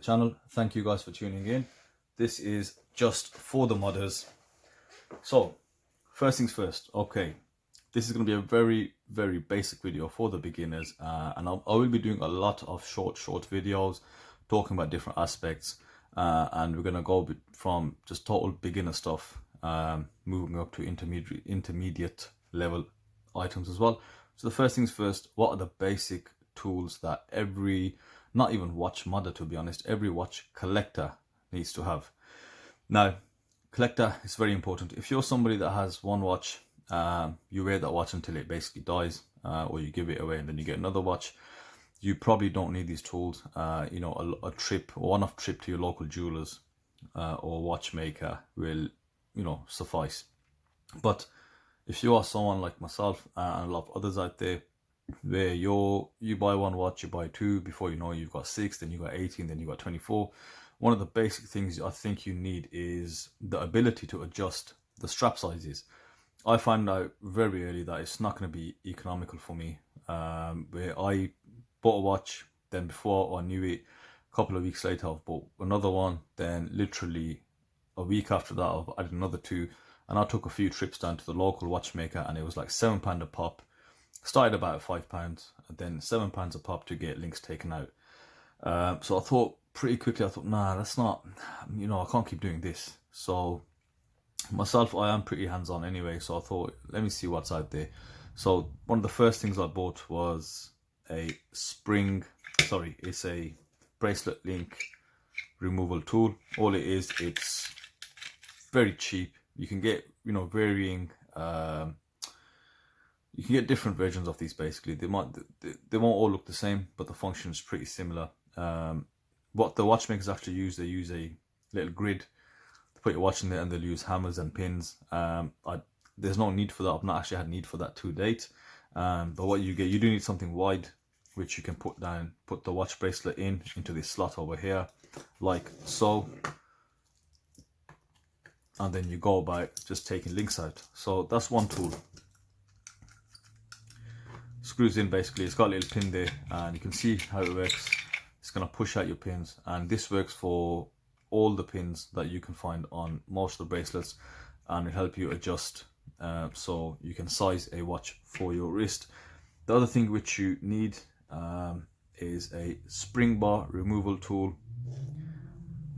channel. Thank you guys for tuning in. This is just for the modders. So first things first, okay, this is going to be a very basic video for the beginners, and I will be doing a lot of short videos talking about different aspects, and we're going to go from just total beginner stuff, moving up to intermediate level items as well. So the first things first, what are the basic tools that every, not even watch modder to be honest, every watch collector needs to have? Now, collector is very important. If you're somebody that has one watch, you wear that watch until it basically dies, or you give it away and then you get another watch, you probably don't need these tools. You know, a trip, a one-off trip to your local jewelers or watchmaker will, you know, suffice. But if you are someone like myself and a lot of others out there, where you buy one watch, you buy two, before you know you've got 6, then you got 18, then you got 24. One of the basic things I think you need is the ability to adjust the strap sizes. I found out very early that it's not going to be economical for me. Where I bought a watch, then before I knew it, a couple of weeks later I've bought another one, then literally a week after that I've added another 2, and I took a few trips down to the local watchmaker and it was like £7 a pop. Started about £5, and then £7 a pop to get links taken out. So I thought pretty quickly, nah, that's not, you know, I can't keep doing this. So myself, I am pretty hands-on anyway, so I thought, let me see what's out there. So one of the first things I bought was it's a bracelet link removal tool. All it is, it's very cheap. You can get, you know, varying, you can get different versions of these basically. They won't all look the same, but the function is pretty similar. What the watchmakers actually use, they use a little grid to put your watch in there, and they'll use hammers and pins. There's no need for that. I've not actually had need for that to date. But what you get, you do need something wide, which you can put the watch bracelet into this slot over here, like so. And then you go about just taking links out. So that's one tool. Screws in basically, it's got a little pin there, and you can see how it works. It's going to push out your pins, and this works for all the pins that you can find on most of the bracelets, and it'll help you adjust so you can size a watch for your wrist. The other thing which you need is a spring bar removal tool,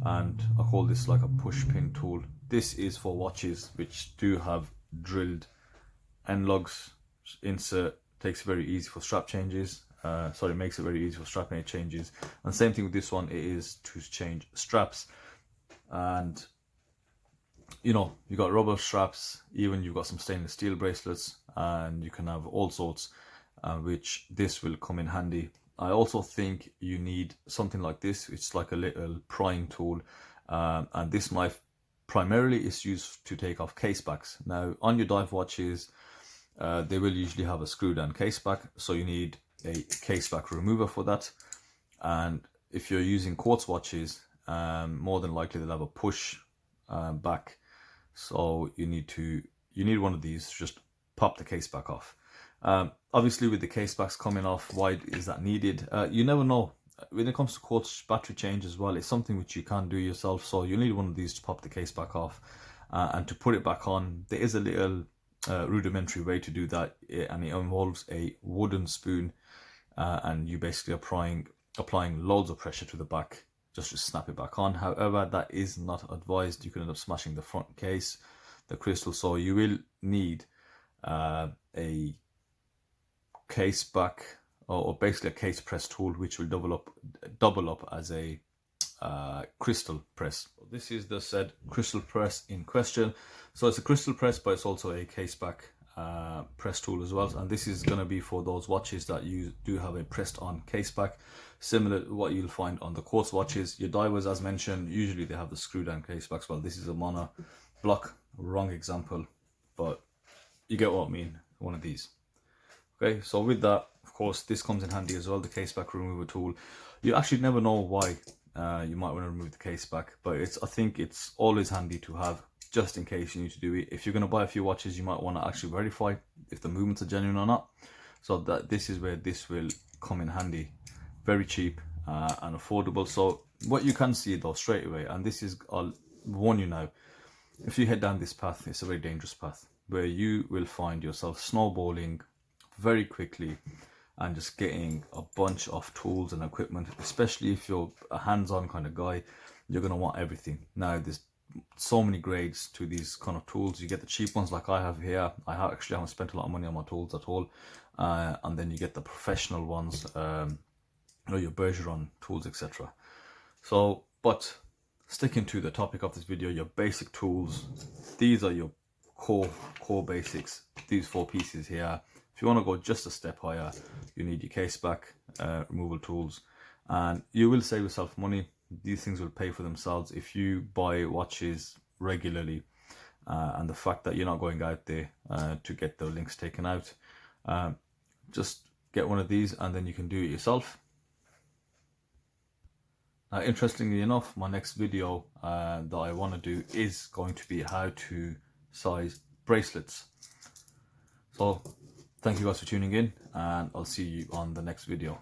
and I call this like a push pin tool. This is for watches which do have drilled end lugs. Insert takes it very easy for strap changes. Makes it very easy for strap changes. And same thing with this one, it is to change straps. And you know, you got rubber straps, even you've got some stainless steel bracelets, and you can have all sorts, which this will come in handy. I also think you need something like this. It's like a little prying tool, and this knife primarily is used to take off case backs. Now on your dive watches, they will usually have a screw down case back, so you need a case back remover for that. And if you're using quartz watches, more than likely they'll have a push back, so you need one of these to just pop the case back off. Obviously with the case backs coming off, why is that needed? You never know. When it comes to quartz battery change as well, it's something which you can't do yourself, so you need one of these to pop the case back off, and to put it back on, there is a little rudimentary way to do that, and it involves a wooden spoon, and you basically are applying loads of pressure to the back just to snap it back on. However, that is not advised. You could end up smashing the front case, the crystal, so you will need a case back, or basically a case press tool, which will double up as a crystal press. This is the said crystal press in question. So it's a crystal press, but it's also a case back press tool as well. And this is going to be for those watches that you do have a pressed on case back, similar to what you'll find on the quartz watches. Your divers, as mentioned, usually they have the screw down case backs. Well, this is a mono block, wrong example, but you get what I mean, one of these. Okay, so with that, of course, this comes in handy as well, the case back remover tool. You actually never know why you might want to remove the case back, but I think it's always handy to have, just in case you need to do it. If you're going to buy a few watches, you might want to actually verify if the movements are genuine or not. So this is where this will come in handy. Very cheap, and affordable. So what you can see though straight away, and this is, I'll warn you now, if you head down this path, it's a very dangerous path where you will find yourself snowballing very quickly and just getting a bunch of tools and equipment. Especially if you're a hands-on kind of guy, you're going to want everything. Now there's so many grades to these kind of tools. You get the cheap ones like I have here. Actually haven't spent a lot of money on my tools at all, and then you get the professional ones, your Bergeron tools, etc. So, but sticking to the topic of this video, your basic tools, these are your core basics. These 4 pieces here. If you want to go just a step higher, you need your case back removal tools, and you will save yourself money. These things will pay for themselves if you buy watches regularly, and the fact that you're not going out there to get the links taken out. Just get one of these and then you can do it yourself. Interestingly enough, my next video that I want to do is going to be how to size bracelets. So thank you guys for tuning in, and I'll see you on the next video.